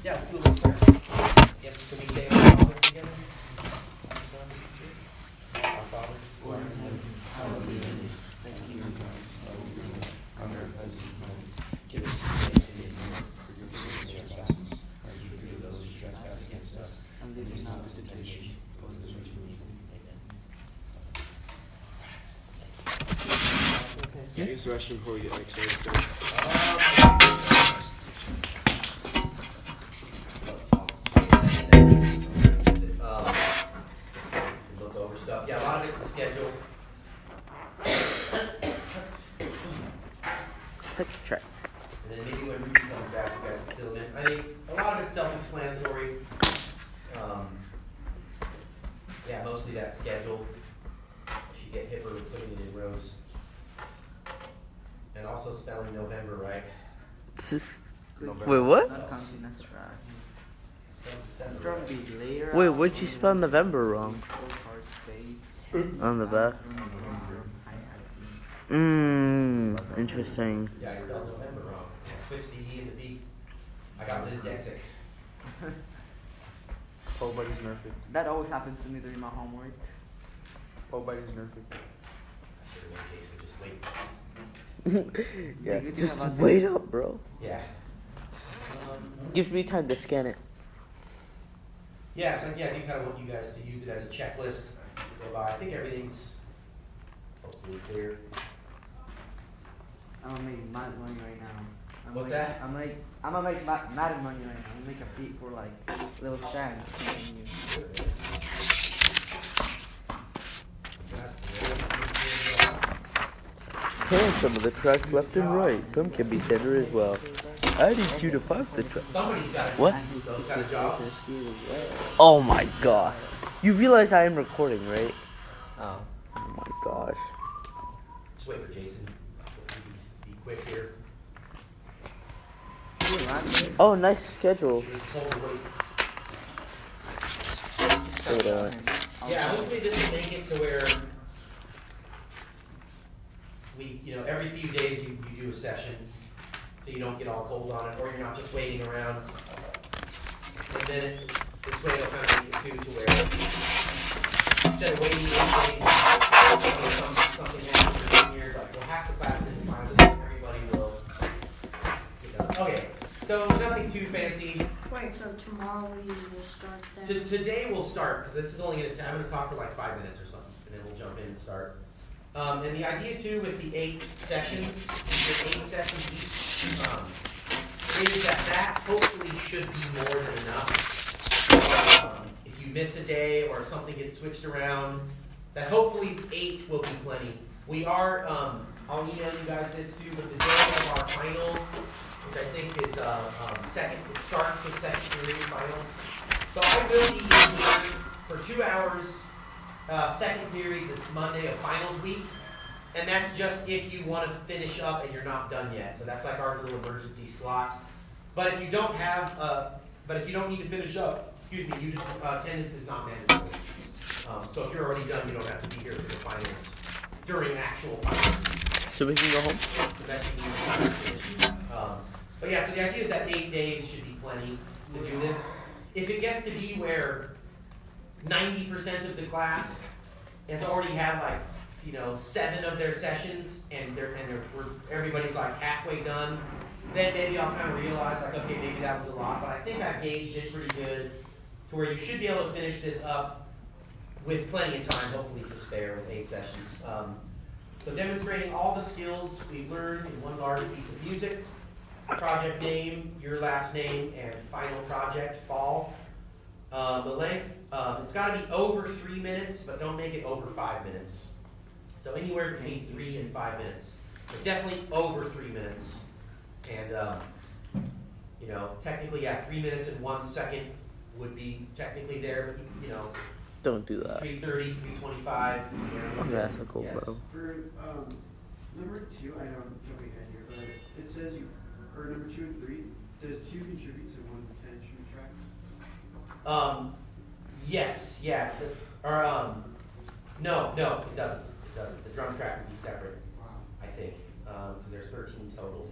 Yeah, let's do a little prayer. Yes, can we say our Father together? Our Father, who art in heaven, hallowed be thy name. Thy kingdom come, on earth as it is in heaven. Give us this day our daily bread, forgive us our trespasses, as we forgive those who trespass against us. And lead us not into temptation, but deliver us from evil. Amen. Can you use the restroom before we get like started? Look over stuff. Yeah, a lot of it's the schedule. It's like a track. And then maybe when Rudy comes back, you guys can fill him in. I mean, a lot of it's self-explanatory. Yeah, mostly that schedule. I should get hipper with putting it in rows. And and also spelling November right. Wait, what? Not counting, that's right. Spelled Drop December beat later. Wait, what'd you spell November wrong? On the back? Interesting. Yeah, I spelled November wrong. I switched the E and the B. I got Liz Dexic. Oh, buddy's nerfing. That always happens to me during my homework. Oh, buddy's nerfing. I should have made case of just wait. Yeah, just wait up, bro. Yeah. Gives me time to scan it. Yeah, so yeah, I do kind of want you guys to use it as a checklist to go by. I think everything's hopefully clear. I'm gonna make mad money right now. What's that? I'm gonna make mad money right now. I'm gonna make a beat for like little Shag. Playing some of the tracks left and right. Some can be center as well. Adding 2 to 5 the track. Somebody's got it. What? Those kind of jobs. Oh my god. You realize I am recording, right? Oh. Oh my gosh. Just wait for Jason. Be quick here. Oh, nice schedule. Yeah, hopefully this will make it to where we, every few days you do a session so you don't get all cold on it, or you're not just waiting around. And then this way it'll kind of make it too to where instead of waiting something happens for 10 years, like we'll have to class in finally, everybody will get done. Okay, so nothing too fancy. Wait, so tomorrow we will start then? Today we'll start, because this is only I'm going to talk for like 5 minutes or something, and then we'll jump in and start. And the idea too with the 8 sessions, each, is that hopefully should be more than enough. If you miss a day or something gets switched around, that hopefully 8 will be plenty. We are, I'll email you guys this too, but the day of our final, which I think is it starts with second period finals. So I will be in here for 2 hours, second period, this Monday of finals week. And that's just if you want to finish up and you're not done yet. So that's like our little emergency slot. But if you don't have, if you don't need to finish up, attendance is not mandatory. So if you're already done, you don't have to be here for the finals during actual finals. So we can go home? The best you can do. But yeah, so the idea is that 8 days should be plenty to do this. If it gets to be where 90% of the class has already had 7 of their sessions and everybody's like halfway done, then maybe I'll kind of realize okay, maybe that was a lot, but I think I've gauged it pretty good to where you should be able to finish this up with plenty of time, hopefully to spare with 8 sessions. So demonstrating all the skills we've learned in one large piece of music, project name, your last name, and final project, fall. The length, it's got to be over 3 minutes, but don't make it over 5 minutes. So anywhere between 3 and 5 minutes, but definitely over 3 minutes. And technically, 3 minutes and 1 second would be technically there, but Don't do that. 3:30, 3:25. I'm ethical, yes. bro. For number 2, I know I'm jumping ahead here, but it says number 2 and 3, does 2 contribute to 1 instrument tracks? Yes, yeah. No, it doesn't. It doesn't. The drum track would be separate, Wow. I think, because there's 13 total.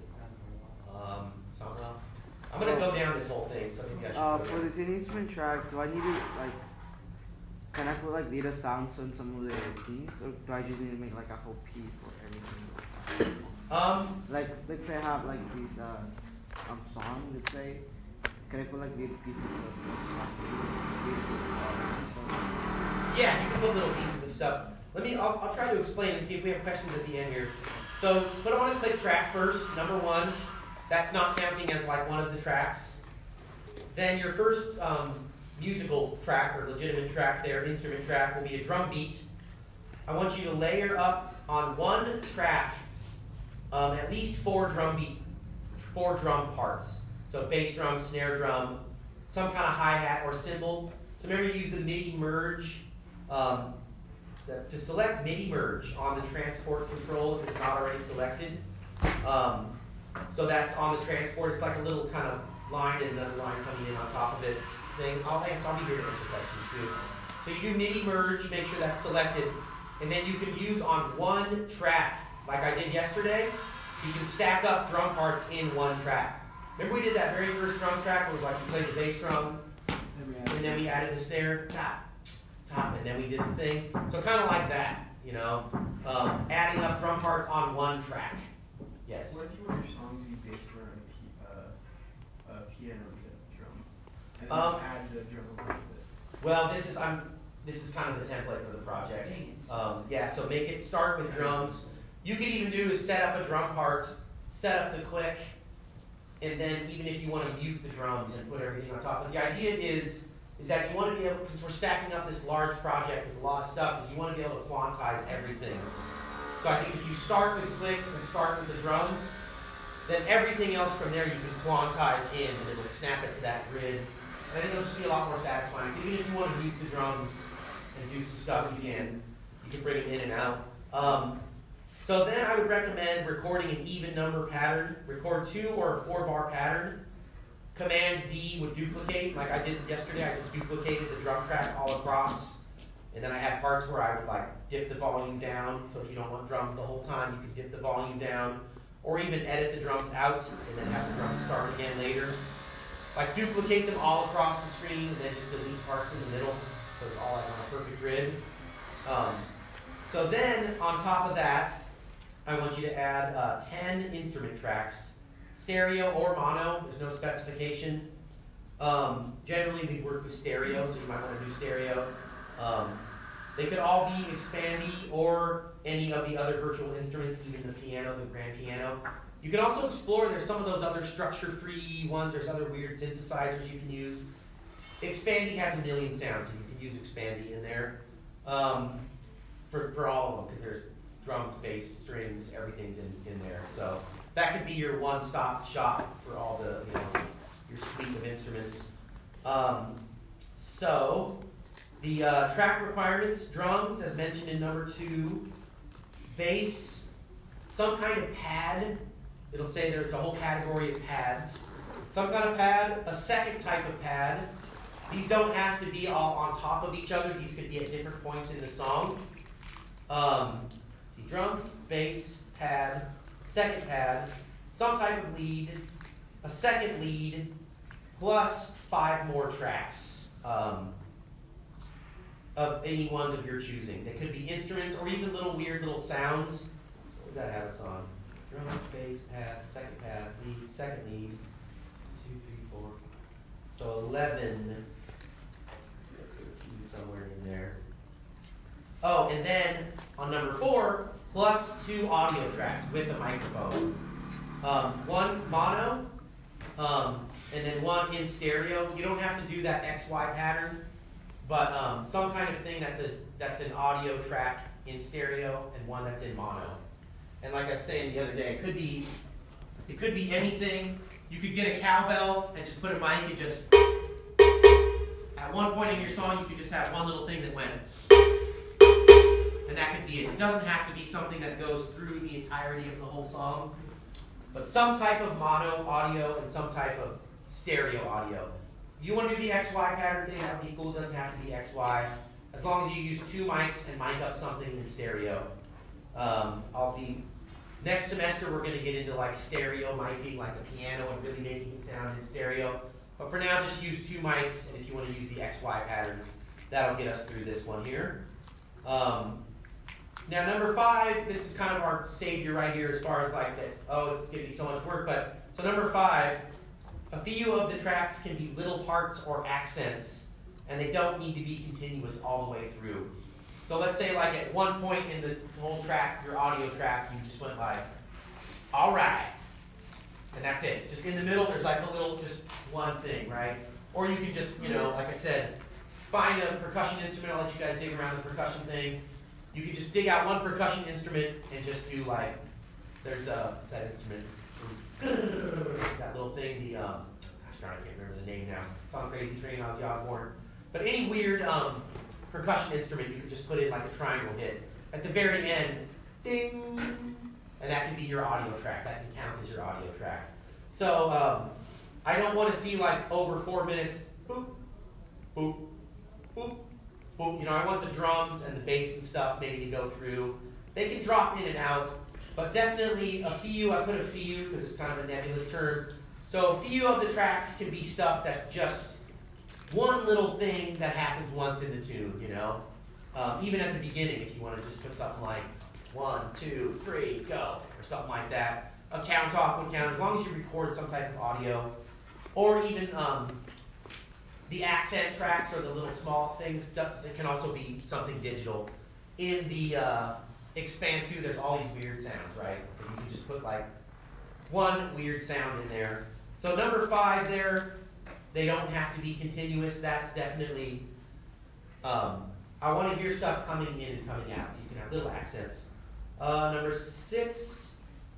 I'm gonna go down this whole thing, so maybe I should. For the 10 instrument tracks, do I need to can I put data sounds on some of the themes, or do I just need to make a whole piece for every single? Let's say I have these songs. Let's say, can I put little pieces of Yeah, you can put little pieces of stuff. I'll try to explain and see if we have questions at the end here. So put on a click track first, number 1. That's not counting as one of the tracks. Then your first musical track or legitimate track there, instrument track, will be a drum beat. I want you to layer up on one track at least 4 drum parts. So bass drum, snare drum, some kind of hi-hat or cymbal. So remember to use the MIDI merge. To select MIDI merge on the transport control if it's not already selected. So that's on the transport. It's like a little kind of line and another line coming in on top of it thing. I'll be here to answer questions too. So you do MIDI merge, make sure that's selected, and then you can use on one track, like I did yesterday, you can stack up drum parts in one track. Remember we did that very first drum track where it was we played the bass drum, and then we added the snare, tap, and then we did the thing. So kind of like that, adding up drum parts on one track. Yes? What if you want your song to be based around a piano instead of drum? And then just add the drum part to it? Well, this is kind of the template for the project. So make it start with drums. You could even do is set up a drum part, set up the click, and then even if you want to mute the drums and put everything on top. But the idea is that you want to be able, since we're stacking up this large project with a lot of stuff, is you want to be able to quantize everything. So I think if you start with clicks and start with the drums, then everything else from there you can quantize in and it'll snap it to that grid. And I think it'll just be a lot more satisfying. So even if you want to mute the drums and do some stuff, you can bring them in and out. So then I would recommend recording an even number pattern. Record 2 or a 4-bar pattern. Command D would duplicate, like I did yesterday. I just duplicated the drum track all across. And then I had parts where I would dip the volume down. So if you don't want drums the whole time, you can dip the volume down. Or even edit the drums out and then have the drums start again later. Duplicate them all across the screen and then just delete parts in the middle. So it's all on a perfect grid. So then, on top of that, I want you to add 10 instrument tracks, stereo or mono. There's no specification. Generally, we work with stereo, so you might want to do stereo. They could all be expandy or any of the other virtual instruments, even the piano, the grand piano. You can also explore, there's some of those other structure-free ones, there's other weird synthesizers you can use. Expandy has a million sounds, so you can use Expandy in there for all of them, because there's drums, bass, strings, everything's in there. So that could be your one-stop shop for all the, your suite of instruments. So the track requirements, drums, as mentioned in number 2, bass, some kind of pad. It'll say there's a whole category of pads. Some kind of pad, a second type of pad. These don't have to be all on top of each other. These could be at different points in the song. See, drums, bass, pad, second pad, some type of lead, a second lead, plus 5 more tracks of any ones of your choosing. They could be instruments or even little weird little sounds. What does that have us on? Drums, bass, pad, lead, second lead, 2, 3, 4. So 11. Somewhere in there. Oh, and then on number 4, plus 2 audio tracks with a microphone. 1 mono, and then 1 in stereo. You don't have to do that XY pattern, but some kind of thing that's an audio track in stereo and 1 that's in mono. And like I was saying the other day, it could be anything. You could get a cowbell and just put a mic and just. At one point in your song, you could just have one little thing that went, and that could be it. It doesn't have to be something that goes through the entirety of the whole song, but some type of mono audio and some type of stereo audio. If you want to do the XY pattern thing, that would be cool. It doesn't have to be XY. As long as you use 2 mics and mic up something in stereo. I'll be Next semester, we're going to get into like stereo miking, like a piano and really making sound in stereo. But for now, just use 2 mics, and if you want to use the XY pattern, that'll get us through this one here. Now, number 5, this is kind of our savior right here as far as like that, oh, it's going to be so much work. But so number 5, a few of the tracks can be little parts or accents, and they don't need to be continuous all the way through. So let's say like at one point in the whole track, your audio track, you just went like, all right. And that's it. Just in the middle, there's like a little, just one thing, right? Or you could just, like I said, find a percussion instrument. I'll let you guys dig around the percussion thing. You could just dig out one percussion instrument and just do like, there's the set instrument. That little thing, I can't remember the name now. It's on Crazy Train, Ozzy Osbourne. But any weird percussion instrument, you could just put in like a triangle hit. At the very end, ding, and that can be your audio track. That can count as your audio track. So I don't want to see like over 4 minutes, boop, boop, boop, boop. I want the drums and the bass and stuff maybe to go through. They can drop in and out, but definitely a few, I put a few because it's kind of a nebulous term. So a few of the tracks can be stuff that's just one little thing that happens once in the tune, even at the beginning, if you want to just put something like 1, 2, 3, go, or something like that. A count off would count as long as you record some type of audio, or even the accent tracks or the little small things that can also be something digital. In the Expand 2, there's all these weird sounds, right? So you can just put like one weird sound in there. So number 5 there. They don't have to be continuous. That's definitely, I want to hear stuff coming in and coming out, so you can have little accents. Number 6,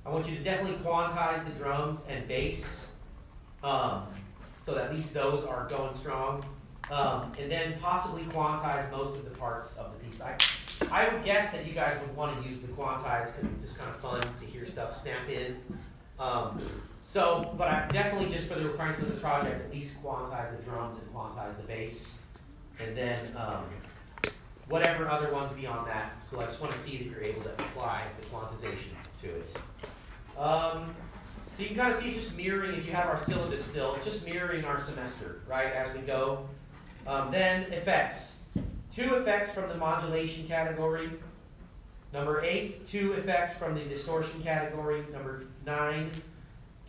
I want you to definitely quantize the drums and bass, so that at least those are going strong. And then possibly quantize most of the parts of the piece. I would guess that you guys would want to use the quantize because it's just kind of fun to hear stuff snap in. But I definitely, just for the requirements of the project, at least quantize the drums and quantize the bass. And then whatever other ones beyond that, it's cool. I just want to see that you're able to apply the quantization to it. So you can kind of see it's just mirroring, if you have our syllabus still, it's just mirroring our semester, right, as we go. Then effects. 2 effects from the modulation category. Number 8, 2 effects from the distortion category. Number 9,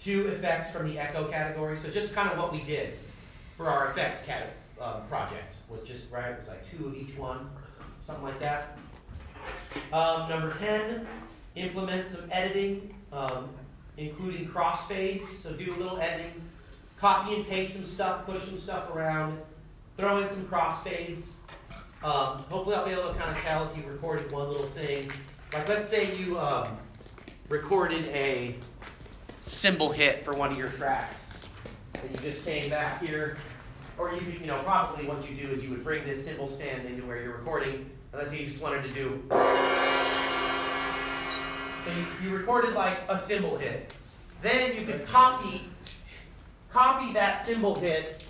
2 effects from the echo category. So just kind of what we did for our effects project was just, right, it was like 2 of each one, something like that. Number 10, implement some editing, including crossfades. So do a little editing, copy and paste some stuff, push some stuff around, throw in some crossfades. Hopefully I'll be able to kind of tell if you recorded one little thing. Like let's say you recorded a cymbal hit for one of your tracks, and you just came back here, or you could, probably what you do is you would bring this cymbal stand into where you're recording, and let's say you just wanted to do. So you recorded like a cymbal hit. Then you could copy that cymbal hit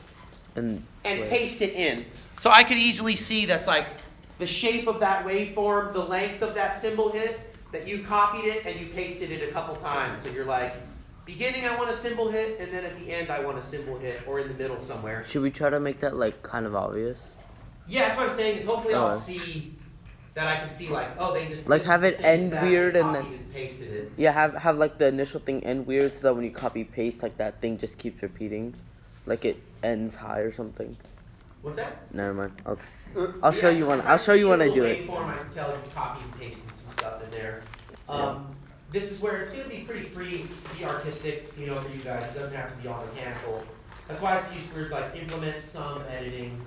and paste it in. So I could easily see that's like the shape of that waveform, the length of that cymbal hit, that you copied it and you pasted it a couple times. So you're like, beginning I want a cymbal hit, and then at the end I want a cymbal hit, or in the middle somewhere. Should we try to make that like kind of obvious? Yeah, that's what I'm saying, is hopefully I'll see that I can see like, oh, they just like have it end weird and then pasted it. Yeah, have like the initial thing end weird so that when you copy paste, like that thing just keeps repeating, like it ends high or something. What's that? Never mind. I'll show you when I do it. Waveform, I can tell you copy and pasting some stuff in there. This is where it's going to be pretty free to be artistic, for you guys. It doesn't have to be all mechanical. That's why I use words like implement some editing.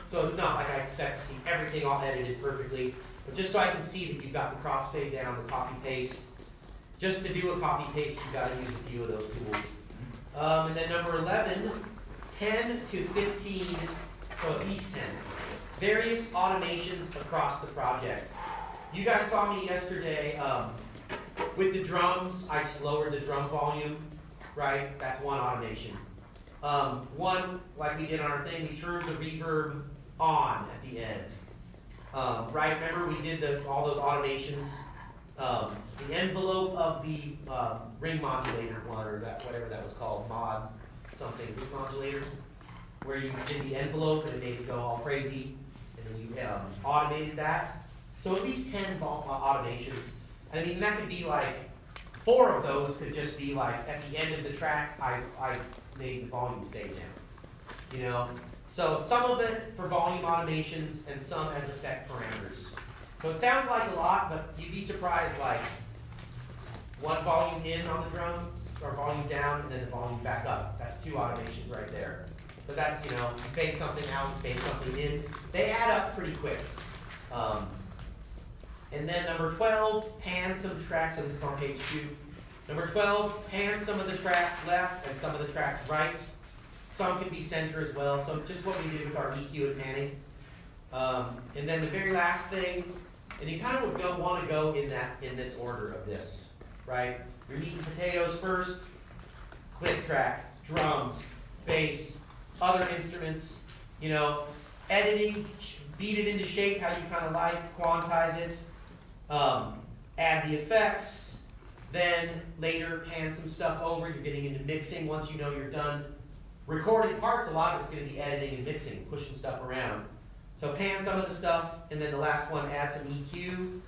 So it's not like I expect to see everything all edited perfectly, but just so I can see that you've got the crossfade down, the copy paste. Just to do a copy paste, you've got to use a few of those tools. And then number 11, 10 to 15, so at least 10. Various automations across the project. You guys saw me yesterday with the drums. I just lowered the drum volume, right? That's one automation. One, like we did on our thing, we turned the reverb on at the end. Right? Remember we did all those automations? the envelope of the ring modulator one, or that whatever that was called, mod something, ring modulator, where you did the envelope and it made it go all crazy, and then you automated that. So at least 10 automations. And I mean, that could be like 4 of those could just be like at the end of the track, I made the volume fade down. You know, so some of it for volume automations and some as effect parameters. So it sounds like a lot, but you'd be surprised, like, one volume in on the drums, or volume down, and then the volume back up. That's 2 automations right there. So that's, you know, you fade something out, fade something in. They add up pretty quick. And then number 12, pan some tracks, so this is on page 2. Number 12, pan some of the tracks left and some of the tracks right. Some can be center as well, so just what we did with our EQ and panning. And then the very last thing, and you kind of would want to go in this order of this, right? Your meat and potatoes first, click track, drums, bass, other instruments, you know, editing, beat it into shape how you kind of like, quantize it, add the effects, then later pan some stuff over. You're getting into mixing once you know you're done. Recording parts, a lot of it's going to be editing and mixing, pushing stuff around. So pan some of the stuff, and then the last one, add some EQ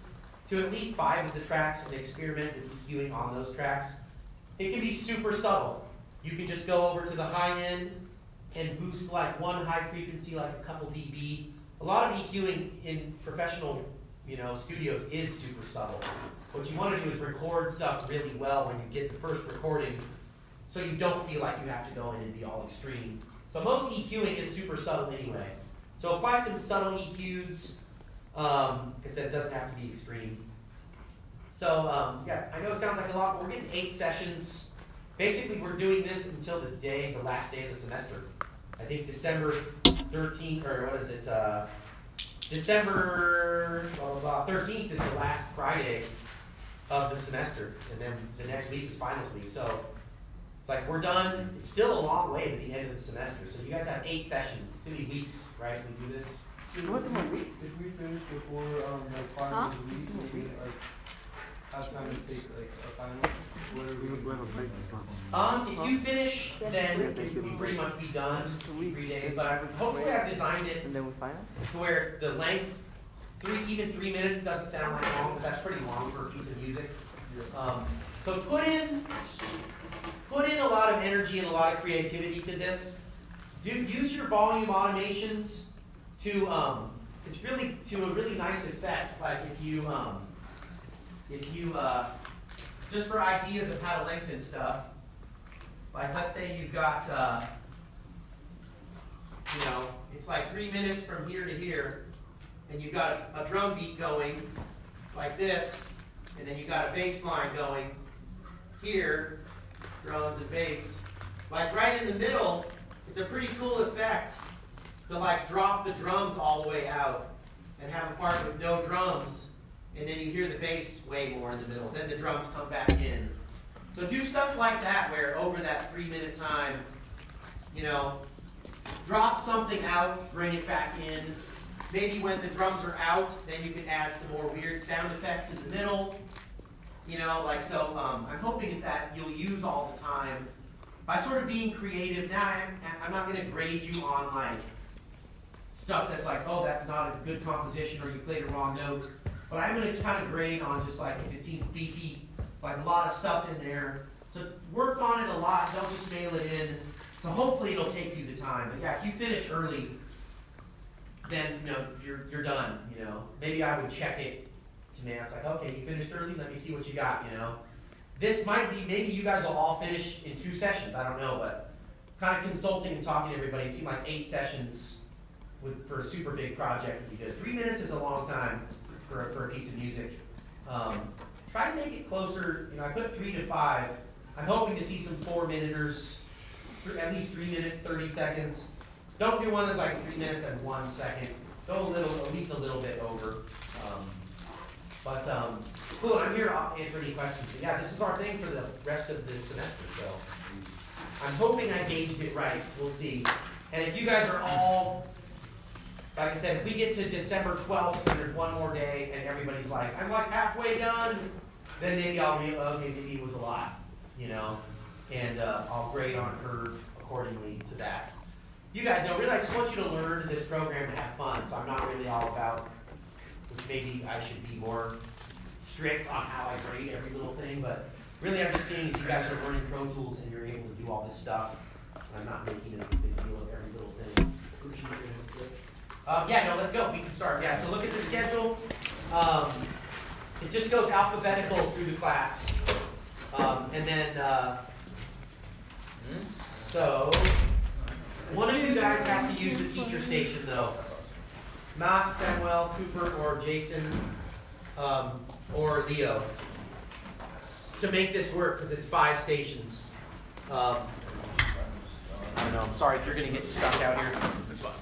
to at least 5 of the tracks and experiment with EQing on those tracks. It can be super subtle. You can just go over to the high end and boost like one high frequency, like a couple dB. A lot of EQing in professional, you know, studios is super subtle. What you want to do is record stuff really well when you get the first recording, so you don't feel like you have to go in and be all extreme. So most EQing is super subtle anyway. So apply some subtle EQs, because it doesn't have to be extreme. So yeah, I know it sounds like a lot, but we're getting 8 sessions. Basically, we're doing this until the last day of the semester. I think December 13th, or what is it? December 13th is the last Friday of the semester, and then the next week is finals week. So it's like we're done. It's still a long way to the end of the semester. So you guys have 8 sessions. Too many weeks, right? We do this. What more weeks? If we finish before like finals week, we like have time to take like a final. If you finish, then you'll pretty much be done in 3 days. But hopefully I've designed it And then we finals? to where the length, even 3 minutes doesn't sound like long, but that's pretty long for a piece of music. So put in a lot of energy and a lot of creativity to this. Use your volume automations to it's really to a really nice effect. Like if you just for ideas of how to lengthen stuff. Like let's say you've got you know, it's like 3 minutes from here to here, and you've got a drum beat going like this, and then you've got a bass line going here, drums and bass. Like right in the middle, it's a pretty cool effect to like drop the drums all the way out and have a part with no drums, and then you hear the bass way more in the middle. Then the drums come back in. So do stuff like that where over that 3 minute time, you know, drop something out, bring it back in. Maybe when the drums are out, then you can add some more weird sound effects in the middle. You know, like so, I'm hoping is that you'll use all the time by sort of being creative. Now, I'm not going to grade you on like stuff that's like, oh, that's not a good composition or you played a wrong note. But I'm going to kind of grade on just like if it seems beefy, like a lot of stuff in there. So work on it a lot. Don't just mail it in. So hopefully it'll take you the time. But yeah, if you finish early, then you know you're done. You know, maybe I would check it to me. I was like, okay, you finished early. Let me see what you got. You know, this might be maybe you guys will all finish in 2 sessions. I don't know, but kind of consulting and talking to everybody, it seemed like 8 sessions for a super big project would be good. 3 minutes is a long time for a piece of music. Try to make it closer. You know, I put 3 to 5. I'm hoping to see some 4-minuters, at least 3 minutes, 30 seconds. Don't do one that's like 3 minutes and 1 second. Go a little, at least a little bit over. Cool, I'm here to answer any questions. But yeah, this is our thing for the rest of this semester, so I'm hoping I gauged it right. We'll see. And if you guys are all, like I said, if we get to December 12th and there's one more day and everybody's like, I'm like halfway done, then maybe I'll okay, maybe it was a lot, you know, and I'll grade on a curve accordingly to that. You guys know, really, I just want you to learn this program and have fun. So I'm not really all about, which maybe I should be more strict on how I grade every little thing, but really I'm just seeing as you guys are learning Pro Tools and you're able to do all this stuff. I'm not making a big deal of every little thing. Yeah, no, let's go. We can start. Yeah, so look at the schedule. It just goes alphabetical through the class. And then, so, one of you guys has to use the teacher station, though. Not Samuel, Cooper, or Jason, or Leo. To make this work, because it's 5 stations. I don't know. I'm sorry if you're going to get stuck out here. It's fine.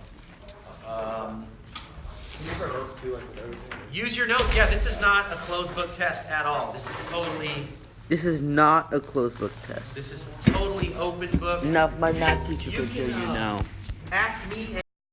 Use our notes too, like with everything. Use your notes. Yeah, this is not a closed book test at all. This is totally. This is not a closed book test. This is totally open book. Enough, my math teacher could show you now. Ask me